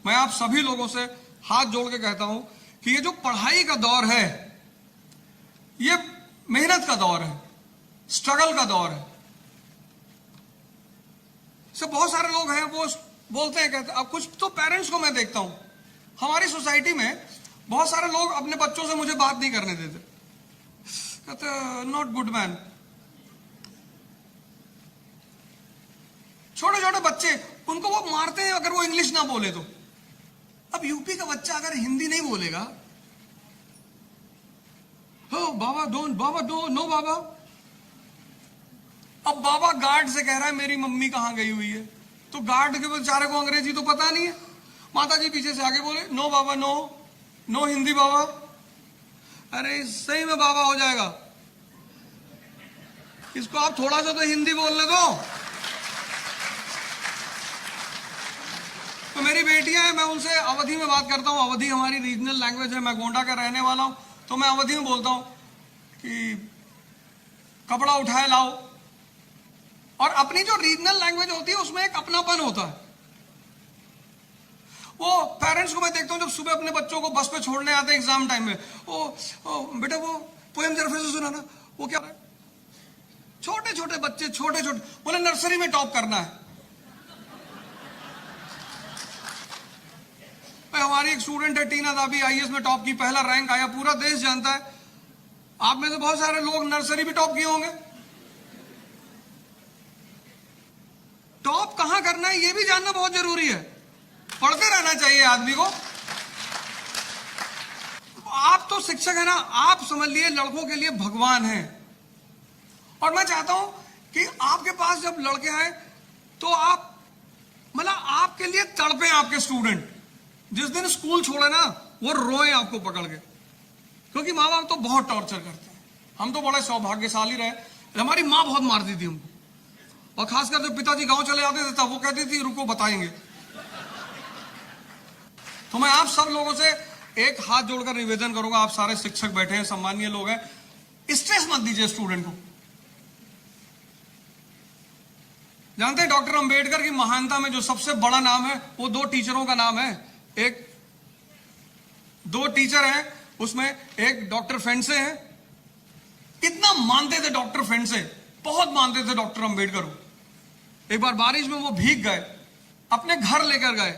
मैं आप सभी लोगों से हाथ जोड़ के कहता हूं कि ये जो पढ़ाई का दौर है, ये मेहनत का दौर है, स्ट्रगल का दौर है। से बहुत सारे लोग हैं वो बोलते हैं, कहते अब कुछ तो पेरेंट्स को मैं देखता हूं हमारी सोसाइटी में, बहुत सारे लोग अपने बच्चों से मुझे बात नहीं करने देते, कहते नॉट गुड मैन। छोटे छोटे बच्चे, उनको वो मारते हैं अगर वो इंग्लिश ना बोले तो। अब यूपी का बच्चा अगर हिंदी नहीं बोलेगा, हो बाबा डोंट, बाबा डो नो बाबा। अब बाबा गार्ड से कह रहा है मेरी मम्मी कहां गई हुई है, तो गार्ड के बेचारे को अंग्रेजी तो पता नहीं है। माता जी पीछे से आगे बोले नो बाबा, नो नो हिंदी बाबा। अरे सही में बाबा हो जाएगा, इसको आप थोड़ा सा तो हिंदी बोलने दो। तो मेरी बेटियां हैं, मैं उनसे अवधी में बात करता हूं। अवधी हमारी रीजनल लैंग्वेज है, मैं गोंडा का रहने वाला हूं, तो मैं अवधी में बोलता हूं कि कपड़ा उठाए लाओ। और अपनी जो रीजनल लैंग्वेज होती है उसमें एक अपनापन होता है। वो पेरेंट्स को मैं देखता हूं जब सुबह अपने बच्चों को बस पे छोड़ने आते हैं एग्जाम टाइम में, ओ बेटा वो पोएम जरा फिर से सुनाना। वो क्या, छोटे छोटे बच्चे, छोटे छोटे, बोले नर्सरी में टॉप करना है। हमारी एक स्टूडेंट है टीना दाबी, आईएएस में टॉप की, पहला रैंक आया, पूरा देश जानता है। आप में से बहुत सारे लोग नर्सरी भी टॉप किए होंगे। टॉप कहां करना है ये भी जानना बहुत जरूरी है, पढ़ते रहना चाहिए आदमी को। आप तो शिक्षक है ना, आप समझ लिए लड़कों के लिए भगवान हैं। और मैं चाहता हूं कि आपके पास जब लड़के आए तो आप मतलब आपके लिए तड़पे आपके स्टूडेंट। जिस दिन स्कूल छोड़े ना वो रोए आपको पकड़ के, क्योंकि माँ बाप तो बहुत टॉर्चर करते हैं। हम तो बड़े सौभाग्यशाली रहे, हमारी माँ बहुत मारती थी हमको, और खासकर जब पिताजी गांव चले जाते थे तब वो कहती थी रुको बताएंगे। तो मैं आप सब लोगों से एक हाथ जोड़कर निवेदन करूंगा, आप सारे शिक्षक बैठे हैं, सम्मानीय लोग हैं, स्ट्रेस मत दीजिए स्टूडेंट को। जानते हैं डॉक्टर अंबेडकर की महानता में जो सबसे बड़ा नाम है वो दो टीचरों का नाम है। एक दो टीचर हैं, उसमें एक डॉक्टर फेंडसे हैं। कितना मानते थे डॉक्टर फेंडसे, बहुत मानते थे डॉक्टर अंबेडकर को। एक बार बारिश में वो भीग गए, अपने घर लेकर गए,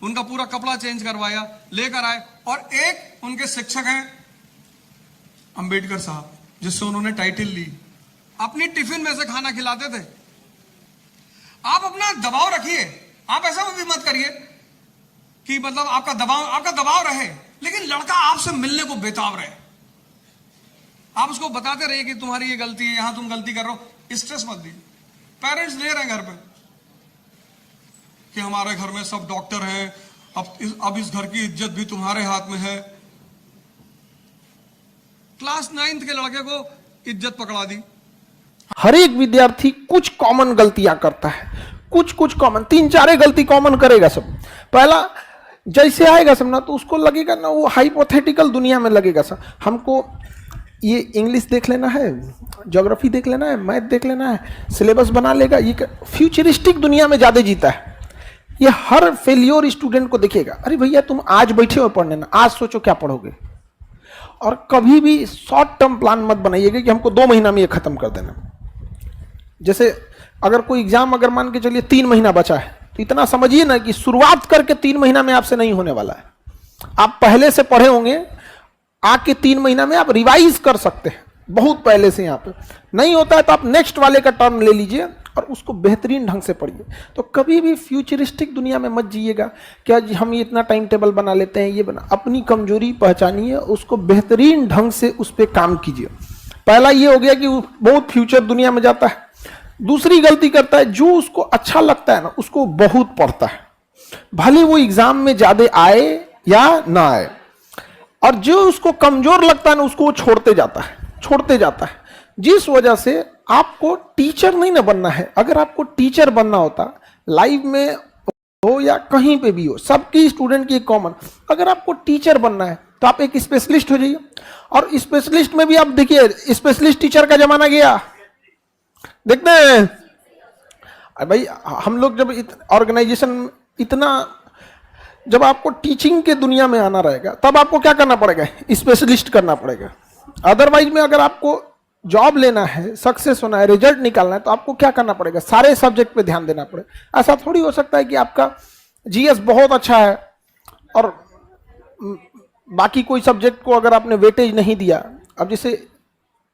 उनका पूरा कपड़ा चेंज करवाया, लेकर आए। और एक उनके शिक्षक हैं अंबेडकर साहब, जिससे उन्होंने टाइटल ली, अपनी टिफिन में से खाना खिलाते थे। आप अपना दबाव रखिए, आप ऐसा भी मत करिए कि मतलब आपका दबाव रहे, लेकिन लड़का आपसे मिलने को बेताब रहे। आप उसको बताते रहिए कि तुम्हारी ये गलती है, यहां तुम गलती कर रहे हो। स्ट्रेस मत दीजिए। पेरेंट्स ले रहे हैं घर पे कि हमारे घर में सब डॉक्टर हैं, अब इस घर की इज्जत भी तुम्हारे हाथ में है। क्लास 9th के लड़के को इज्जत पकड़ा दी। हर एक विद्यार्थी कुछ कॉमन गलतियां करता है, कुछ कॉमन, 3-4 गलती कॉमन करेगा सब। पहला जैसे आएगा सब ना तो उसको लगेगा ना, वो हाइपोथेटिकल दुनिया में लगेगा सब। हमको ये इंग्लिश देख लेना है, ज्योग्राफी देख लेना है, मैथ देख लेना है, सिलेबस बना लेगा। ये फ्यूचरिस्टिक दुनिया में ज्यादा जीता है। ये हर फेलियर स्टूडेंट को दिखेगा। अरे भैया तुम आज बैठे हो पढ़ने ना, आज सोचो क्या पढ़ोगे। और कभी भी शॉर्ट टर्म प्लान मत बनाइएगा कि हमको 2 महीना में ये खत्म कर देना। जैसे अगर कोई एग्जाम अगर मान के चलिए 3 महीना बचा है, तो इतना समझिए ना कि शुरुआत करके 3 महीना में आपसे नहीं होने वाला है। आप पहले से पढ़े होंगे, आके 3 महीना में आप रिवाइज कर सकते हैं बहुत पहले से। यहाँ पे नहीं होता है तो आप नेक्स्ट वाले का टर्न ले लीजिए और उसको बेहतरीन ढंग से पढ़िए। तो कभी भी फ्यूचरिस्टिक दुनिया में मत जिएगा क्या जी हम ये इतना टाइम टेबल बना लेते हैं, ये बना। अपनी कमजोरी पहचानिए, उसको बेहतरीन ढंग से उस पर काम कीजिए। पहला ये हो गया कि वो बहुत फ्यूचर दुनिया में जाता है। दूसरी गलती करता है, जो उसको अच्छा लगता है ना उसको बहुत पढ़ता है, भले वो एग्जाम में ज्यादा आए या ना आए। और जो उसको कमजोर लगता है ना उसको वो छोड़ते जाता है। जिस वजह से आपको टीचर नहीं ना बनना है। अगर आपको टीचर बनना होता, लाइव में हो या कहीं पे भी हो, सबकी स्टूडेंट की कॉमन, अगर आपको टीचर बनना है तो आप एक स्पेशलिस्ट हो जाइए। और स्पेशलिस्ट में भी आप देखिए, स्पेशलिस्ट टीचर का जमाना गया, देखते हैं भाई। हम लोग जब ऑर्गेनाइजेशन इतना जब आपको टीचिंग के दुनिया में आना रहेगा तब आपको क्या करना पड़ेगा, स्पेशलिस्ट करना पड़ेगा। अदरवाइज में अगर आपको जॉब लेना है, सक्सेस होना है, रिजल्ट निकालना है, तो आपको क्या करना पड़ेगा, सारे सब्जेक्ट पे ध्यान देना पड़ेगा। ऐसा थोड़ी हो सकता है कि आपका जीएस बहुत अच्छा है और बाकी कोई सब्जेक्ट को अगर आपने वेटेज नहीं दिया। अब जैसे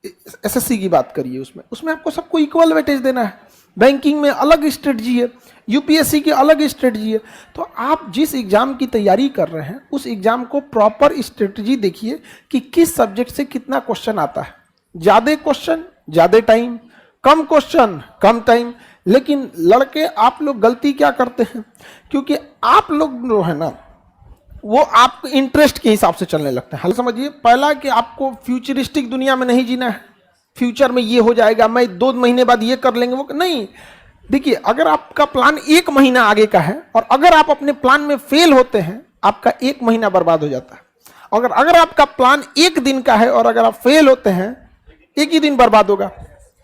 एसएससी की बात करिए, उसमें आपको सबको इक्वल वेटेज देना है। बैंकिंग में अलग स्ट्रेटजी है, यूपीएससी की अलग स्ट्रेटजी है। तो आप जिस एग्जाम की तैयारी कर रहे हैं उस एग्जाम को प्रॉपर स्ट्रेटजी देखिए कि किस सब्जेक्ट से कितना क्वेश्चन आता है। ज्यादा क्वेश्चन ज्यादा टाइम, कम क्वेश्चन कम टाइम। लेकिन लड़के आप लोग गलती क्या करते हैं, क्योंकि आप लोग जो है ना वो आपके इंटरेस्ट के हिसाब से चलने लगते हैं। हल समझिए, पहला कि आपको फ्यूचरिस्टिक दुनिया में नहीं जीना है, फ्यूचर में ये हो जाएगा, मैं 2 महीने बाद ये कर लेंगे, वो नहीं। देखिए, अगर आपका प्लान 1 महीना आगे का है और अगर आप अपने प्लान में फेल होते हैं, आपका 1 महीना बर्बाद हो जाता है। अगर आपका प्लान 1 दिन का है और अगर आप फेल होते हैं, 1 ही दिन बर्बाद होगा,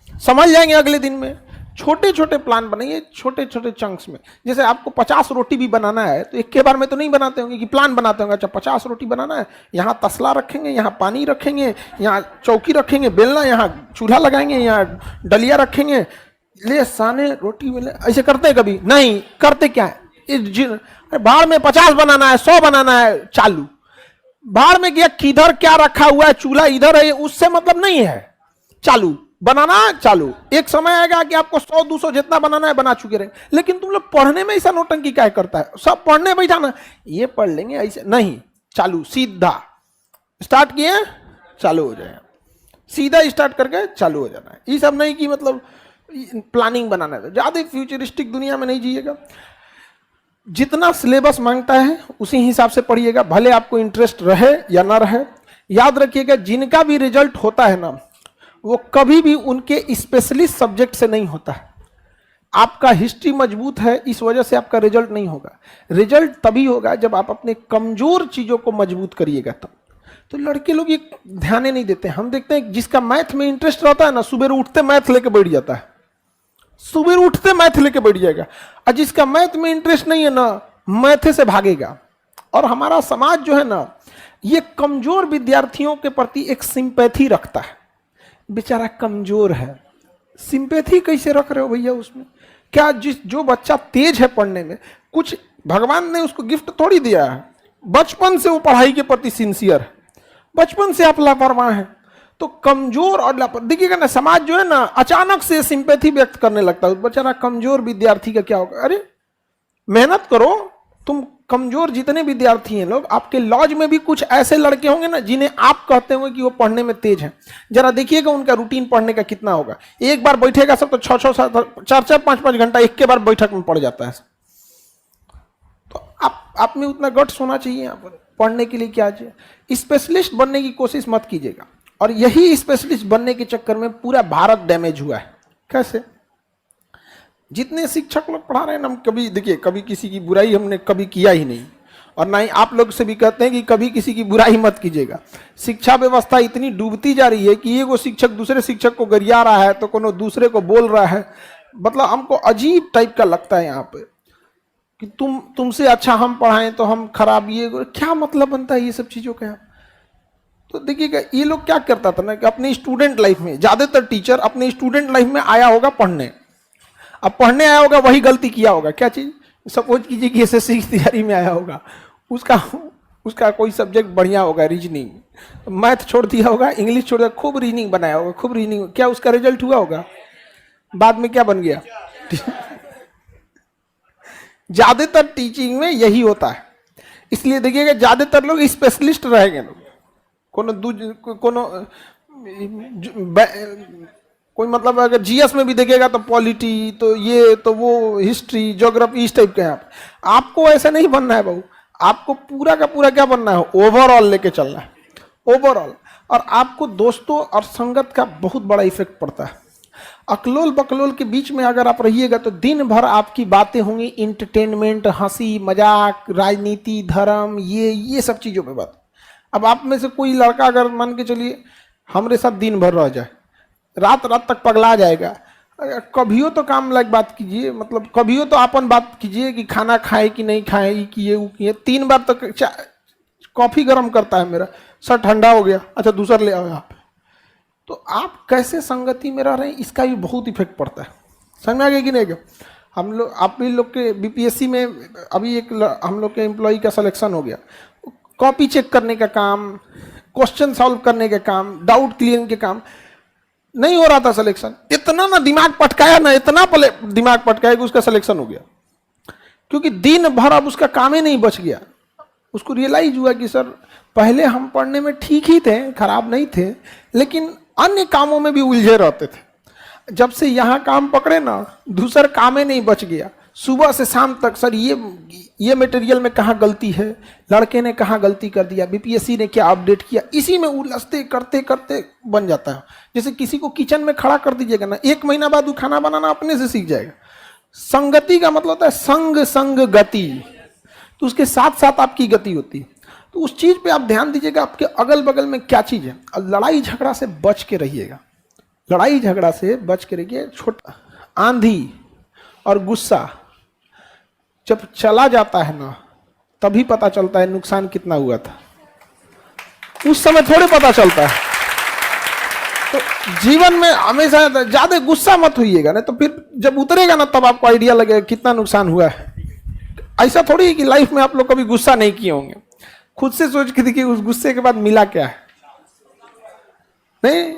समझ जाएंगे अगले दिन में। छोटे छोटे प्लान बनाइए, छोटे छोटे चंक्स में। जैसे आपको 50 रोटी भी बनाना है तो एक के बार में तो नहीं बनाते होंगे कि प्लान बनाते होंगे, अच्छा 50 रोटी बनाना है, यहाँ तसला रखेंगे, यहाँ पानी रखेंगे, यहाँ चौकी रखेंगे, बेलना, यहाँ चूल्हा लगाएंगे, यहाँ डलिया रखेंगे, ले साने रोटी बेले। ऐसे करते हैं कभी? नहीं करते। क्या है, बाहर में 50 बनाना है, 100 बनाना है, चालू। बाहर में गया, किधर क्या रखा हुआ है, चूल्हा इधर है, उससे मतलब नहीं है, चालू बनाना चालू। एक समय आएगा कि आपको 100-200 जितना बनाना है बना चुके रहे। लेकिन तुम लोग पढ़ने में ऐसा नौटंकी क्या करता है, सब पढ़ने बैठा ना, ये पढ़ लेंगे, ऐसे नहीं, चालू सीधा स्टार्ट किए चालू हो जाए, सीधा स्टार्ट करके चालू हो जाना है। ये सब नहीं कि मतलब प्लानिंग बनाना है। ज्यादा फ्यूचरिस्टिक दुनिया में नहीं जिएगा, जितना सिलेबस मांगता है उसी हिसाब से पढ़िएगा, भले आपको इंटरेस्ट रहे या ना रहे। याद रखिएगा, जिनका भी रिजल्ट होता है ना, वो कभी भी उनके स्पेशलिस्ट सब्जेक्ट से नहीं होता है। आपका हिस्ट्री मजबूत है, इस वजह से आपका रिजल्ट नहीं होगा। रिजल्ट तभी होगा जब आप अपने कमजोर चीजों को मजबूत करिएगा तब। तो लड़के लोग ये ध्यान नहीं देते। हम देखते हैं जिसका मैथ में इंटरेस्ट रहता है ना, सुबह उठते मैथ लेके बैठ जाता है, सुबह उठते मैथ लेके बैठ जाएगा। और जिसका मैथ में इंटरेस्ट नहीं है ना, मैथ से भागेगा। और हमारा समाज जो है ना, ये कमजोर विद्यार्थियों के प्रति एक सिंपैथी रखता है। बेचारा कमजोर है, सिंपैथी कैसे रख रहे हो भैया उसमें? क्या जो बच्चा तेज है पढ़ने में, कुछ भगवान ने उसको गिफ्ट थोड़ी दिया है। बचपन से वो पढ़ाई के प्रति सिंसियर है, बचपन से आप लापरवाह हैं। तो कमजोर और लापरवाह देखिएगा ना, समाज जो है ना अचानक से सिंपैथी व्यक्त करने लगता है। बेचारा कमजोर विद्यार्थी का क्या होगा? अरे मेहनत करो तुम। कमजोर जितने विद्यार्थी हैं लोग, आपके लॉज में भी कुछ ऐसे लड़के होंगे ना जिन्हें आप कहते होंगे कि वो पढ़ने में तेज हैं। जरा देखिएगा उनका रूटीन पढ़ने का कितना होगा। एक बार बैठेगा सब तो 6-6, 4-4, 5-5 घंटा एक के बार बैठक में पड़ जाता है। तो आप में उतना गट्स होना चाहिए यहाँ पर पढ़ने के लिए। क्या चाहिए? स्पेशलिस्ट बनने की कोशिश मत कीजिएगा। और यही स्पेशलिस्ट बनने के चक्कर में पूरा भारत डैमेज हुआ है। कैसे? जितने शिक्षक लोग पढ़ा रहे हैं ना, हम कभी देखिए, कभी किसी की बुराई हमने कभी किया ही नहीं, और ना ही आप लोग से भी कहते हैं कि कभी किसी की बुराई मत कीजिएगा। शिक्षा व्यवस्था इतनी डूबती जा रही है कि एगो शिक्षक दूसरे शिक्षक को गरिया रहा है तो कोनो दूसरे को बोल रहा है। मतलब हमको अजीब टाइप का लगता है यहाँ पे कि तुमसे अच्छा हम पढ़ाएं तो हम खराब। ये क्या मतलब बनता है ये सब चीजों का? तो देखिएगा, ये लोग क्या करता था ना कि अपने स्टूडेंट लाइफ में, ज्यादातर टीचर अपने स्टूडेंट लाइफ में आया होगा पढ़ने। अब पढ़ने आया होगा, वही गलती किया होगा। क्या चीज? सपोज कीजिए कि एसएससी की तैयारी में आया होगा, उसका कोई सब्जेक्ट बढ़िया होगा, रीजनिंग, मैथ छोड़ दिया होगा, इंग्लिश छोड़ दिया, खूब रीजनिंग बनाया होगा, खूब रीजनिंग। क्या उसका रिजल्ट हुआ होगा? बाद में क्या बन गया? ज्यादातर टीचिंग में यही होता है। इसलिए देखिएगा, ज्यादातर लोग स्पेशलिस्ट रहेंगे। लोग कोई मतलब अगर जीएस में भी देखेगा तो पॉलिटी, तो ये तो वो, हिस्ट्री, ज्योग्राफी, इस टाइप के हैं। आपको ऐसा नहीं बनना है बाबू। आपको पूरा का पूरा क्या बनना है? ओवरऑल लेके चलना है, ओवरऑल। और आपको दोस्तों और संगत का बहुत बड़ा इफेक्ट पड़ता है। अकलोल बकलोल के बीच में अगर आप रहिएगा तो दिन भर आपकी बातें होंगी इंटरटेनमेंट, हंसी मजाक, राजनीति, धर्म, ये सब चीजों पे बात। अब आप में से कोई लड़का अगर मान के चलिए हमारे साथ दिन भर रह जाए, रात रात तक पगला जाएगा, कभियो तो काम लायक बात कीजिए, मतलब कभियो तो अपन बात कीजिए कि खाना खाए कि नहीं खाए, ये किए वो किए। 3 बार तक कॉफी गर्म करता है मेरा, सर ठंडा हो गया, अच्छा दूसरा ले आओ यहाँ पे। तो आप कैसे संगति में रह रहे हैं, इसका भी बहुत इफेक्ट पड़ता है। समझ में आ गया कि नहीं? हम लोग, आप भी लोग के बीपीएससी में अभी एक हम लोग के एम्प्लॉय का सिलेक्शन हो गया, कॉपी चेक करने का काम, क्वेश्चन सॉल्व करने का काम, डाउट क्लियरिंग के काम, नहीं हो रहा था सिलेक्शन। इतना ना दिमाग पटकाया ना, इतना पहले दिमाग पटकाया कि उसका सिलेक्शन हो गया, क्योंकि दिन भर अब उसका काम ही नहीं बच गया। उसको रियलाइज हुआ कि सर पहले हम पढ़ने में ठीक ही थे, खराब नहीं थे, लेकिन अन्य कामों में भी उलझे रहते थे। जब से यहाँ काम पकड़े ना, दूसरा काम ही नहीं बच गया। सुबह से शाम तक सर ये मटेरियल में कहाँ गलती है, लड़के ने कहाँ गलती कर दिया, बीपीएससी ने क्या अपडेट किया, इसी में उलझते करते करते बन जाता है। जैसे किसी को किचन में खड़ा कर दीजिएगा ना, 1 महीना बाद वो खाना बनाना अपने से सीख जाएगा। संगति का मतलब होता है संग गति, तो उसके साथ साथ आपकी गति होती है। तो उस चीज पे आप ध्यान दीजिएगा, आपके अगल बगल में क्या चीज है। लड़ाई झगड़ा से बच के रहिएगा, लड़ाई झगड़ा से बच के रहिए। छोटा आंधी और गुस्सा जब चला जाता है ना, तभी पता चलता है नुकसान कितना हुआ था, उस समय थोड़े पता चलता है। तो जीवन में हमेशा ज्यादा गुस्सा मत होइएगा, नहीं तो फिर जब उतरेगा ना तब आपको आइडिया लगेगा कितना नुकसान हुआ है। ऐसा थोड़ी है कि लाइफ में आप लोग कभी गुस्सा नहीं किए होंगे। खुद से सोच के देखिए, उस गुस्से के बाद मिला क्या है? नहीं,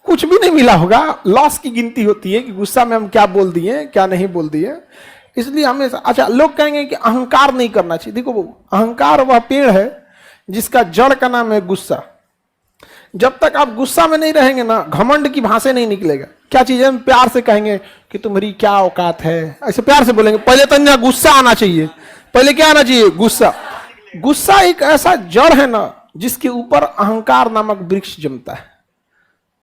कुछ भी नहीं मिला होगा। लॉस की गिनती होती है कि गुस्सा में हम क्या बोल दिए, क्या नहीं बोल दिए। इसलिए हमेशा, अच्छा लोग कहेंगे कि अहंकार नहीं करना चाहिए। देखो वो अहंकार वह पेड़ है जिसका जड़ का नाम है गुस्सा। जब तक आप गुस्सा में नहीं रहेंगे ना, घमंड की भाषा नहीं निकलेगा। क्या चीज है, हम प्यार से कहेंगे कि तुम्हारी क्या औकात है, ऐसे प्यार से बोलेंगे। पहले तो ना गुस्सा आना चाहिए, पहले क्या आना चाहिए? गुस्सा। गुस्सा एक ऐसा जड़ है ना जिसके ऊपर अहंकार नामक वृक्ष जमता है।